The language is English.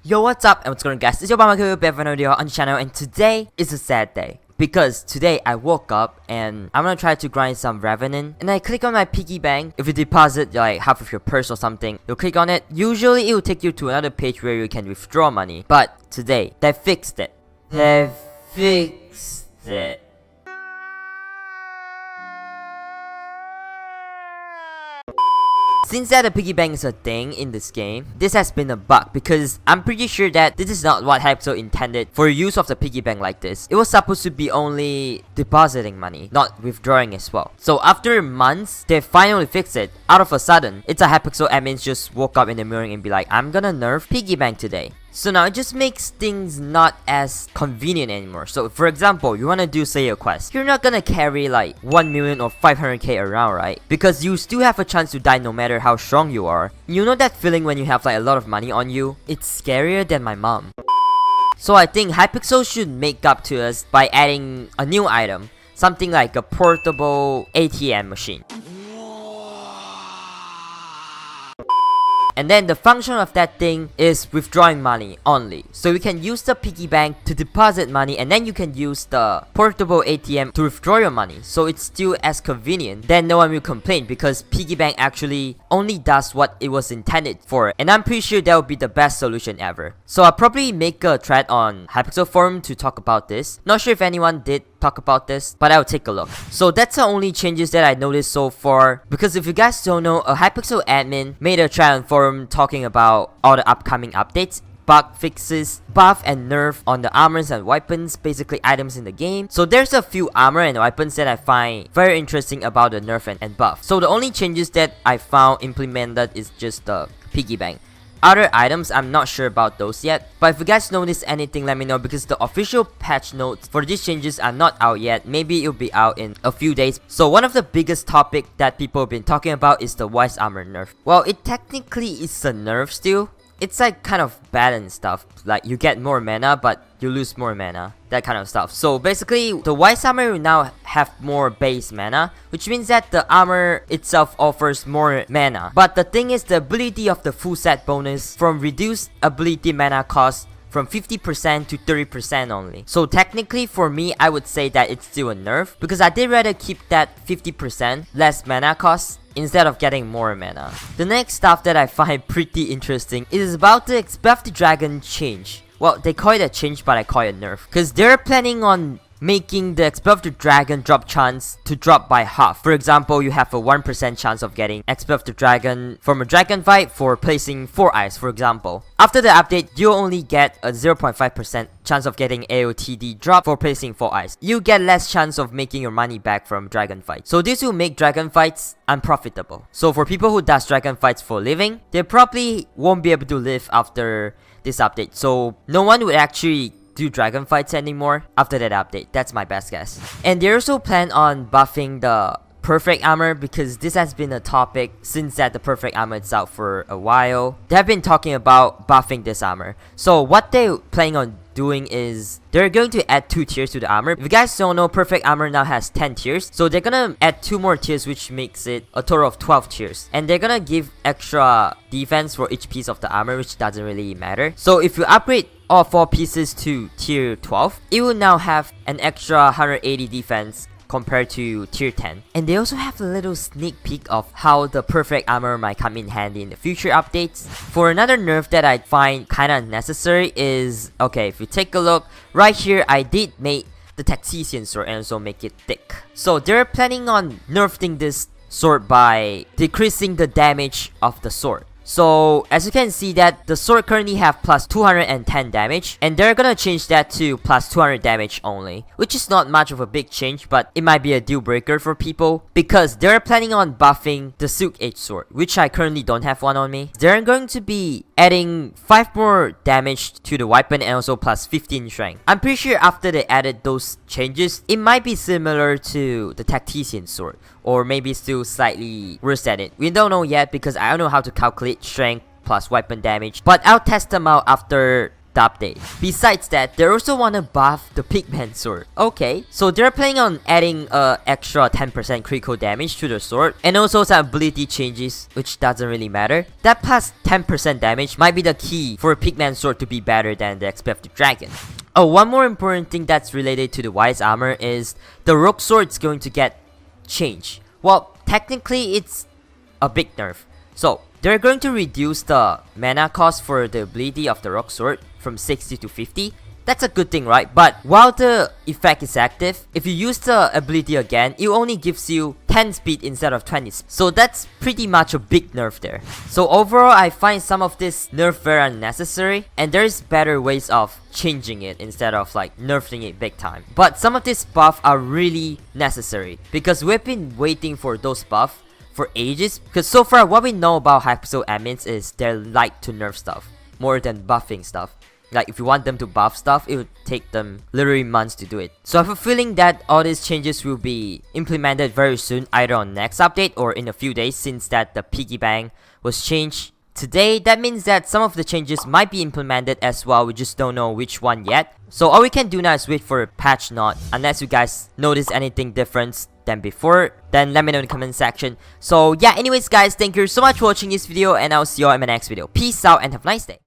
Yo, what's up and what's going on, guys? It's your Bandicam with a video on the channel, and today is a sad day. Because today I woke up and I'm gonna try to grind some Revenant, and I click on my piggy bank. If you deposit like half of your purse or something, you'll click on it. Usually it will take you to another page where you can withdraw money. But today, they fixed it. They fixed it. Since that the piggy bank is a thing in this game, this has been a bug because I'm pretty sure that this is not what Hypixel intended for use of the piggy bank like this. It was supposed to be only depositing money, not withdrawing as well. So after months, they finally fixed it. Out of a sudden, it's a Hypixel admins just woke up in the morning and be like, I'm gonna nerf piggy bank today. So now it just makes things not as convenient anymore. So for example, you wanna do say a quest. You're not gonna carry like 1 million or 500k around, right? Because you still have a chance to die no matter how strong you are. You know that feeling when you have like a lot of money on you? It's scarier than my mom. So I think Hypixel should make up to us by adding a new item. Something like a portable ATM machine. And then the function of that thing is withdrawing money only. So you can use the piggy bank to deposit money, and then you can use the portable ATM to withdraw your money. So it's still as convenient. Then no one will complain because piggy bank actually only does what it was intended for. And I'm pretty sure that would be the best solution ever. So I'll probably make a thread on Hypixel forum to talk about this. Not sure if anyone did talk about this, but I'll take a look. So that's the only changes that I noticed so far, because if you guys don't know, a Hypixel admin made a thread on forum talking about all the upcoming updates, bug fixes, buff and nerf on the armors and weapons, basically items in the game. So there's a few armor and weapons that I find very interesting about the nerf and buff. So the only changes that I found implemented is just the piggy bank. Other items, I'm not sure about those yet, but if you guys notice anything, let me know, because the official patch notes for these changes are not out yet. Maybe it'll be out in a few days. So one of the biggest topic that people have been talking about is the Wise Armor nerf. Well, it technically is a nerf still. It's like kind of balanced stuff, like you get more mana but you lose more mana, that kind of stuff. So basically, the Wise Armor will now have more base mana, which means that the armor itself offers more mana. But the thing is, the ability of the full set bonus from reduced ability mana cost from 50% to 30% only. So technically for me, I would say that it's still a nerf, because I did rather keep that 50% less mana cost instead of getting more mana. The next stuff that I find pretty interesting is about the Expel of the Dragon change. Well, they call it a change, but I call it a nerf, because they're planning on making the Expel of the Dragon drop chance to drop by half. For example, you have a 1% chance of getting Expel of the Dragon from a dragon fight for placing 4 eyes, for example. After the update, you'll only get a 0.5% chance of getting AOTD drop for placing 4 eyes. You get less chance of making your money back from dragon fights. So this will make dragon fights unprofitable. So for people who does dragon fights for a living, they probably won't be able to live after this update. So no one would actually do dragon fights anymore after that update. That's my best guess. And they also plan on buffing the perfect armor, because this has been a topic since that the perfect armor is out for a while. They have been talking about buffing this armor. So what they're planning on doing is they're going to add 2 tiers to the armor. If you guys don't know, perfect armor now has 10 tiers. So they're gonna add 2 more tiers, which makes it a total of 12 tiers. And they're gonna give extra defense for each piece of the armor, which doesn't really matter. So if you upgrade all 4 pieces to tier 12, it will now have an extra 180 defense compared to tier 10. And they also have a little sneak peek of how the perfect armor might come in handy in the future updates. For another nerf that I find kinda necessary is, okay, if you take a look, right here I did make the tactician sword and also make it thick. So they're planning on nerfing this sword by decreasing the damage of the sword. So as you can see that the sword currently have plus 210 damage, and they're gonna change that to plus 200 damage only, which is not much of a big change, but it might be a deal breaker for people because they're planning on buffing the Silk Edge sword, which I currently don't have one on me. They're going to be adding 5 more damage to the weapon and also plus 15 strength. I'm pretty sure after they added those changes, it might be similar to the tactician sword, or maybe still slightly worse than it. We don't know yet because I don't know how to calculate strength plus weapon damage, but I'll test them out after the update. Besides that, they also wanna buff the Pigman sword. Okay, so they're planning on adding extra 10% critical damage to the sword, and also some ability changes, which doesn't really matter. That plus 10% damage might be the key for a Pigman sword to be better than the XP of the dragon. Oh, one more important thing that's related to the Wise armor is the Rogue sword is going to get changed. Well, technically it's a big nerf. So they're going to reduce the mana cost for the ability of the Rogue sword from 60 to 50. That's a good thing, right? But while the effect is active, if you use the ability again, it only gives you 10 speed instead of 20 speed. So that's pretty much a big nerf there. So overall, I find some of this nerf very unnecessary, and there's better ways of changing it instead of like nerfing it big time. But some of these buffs are really necessary because we've been waiting for those buffs for ages. Because so far, what we know about Hypixel admins is they like to nerf stuff more than buffing stuff. Like, if you want them to buff stuff, it would take them literally months to do it. So I have a feeling that all these changes will be implemented very soon, either on next update or in a few days, since that the Piggy Bank was changed today. That means that some of the changes might be implemented as well, we just don't know which one yet. So all we can do now is wait for a patch note, unless you guys notice anything different than before, then let me know in the comment section. So yeah, anyways guys, thank you so much for watching this video, and I'll see you all in my next video. Peace out and have a nice day.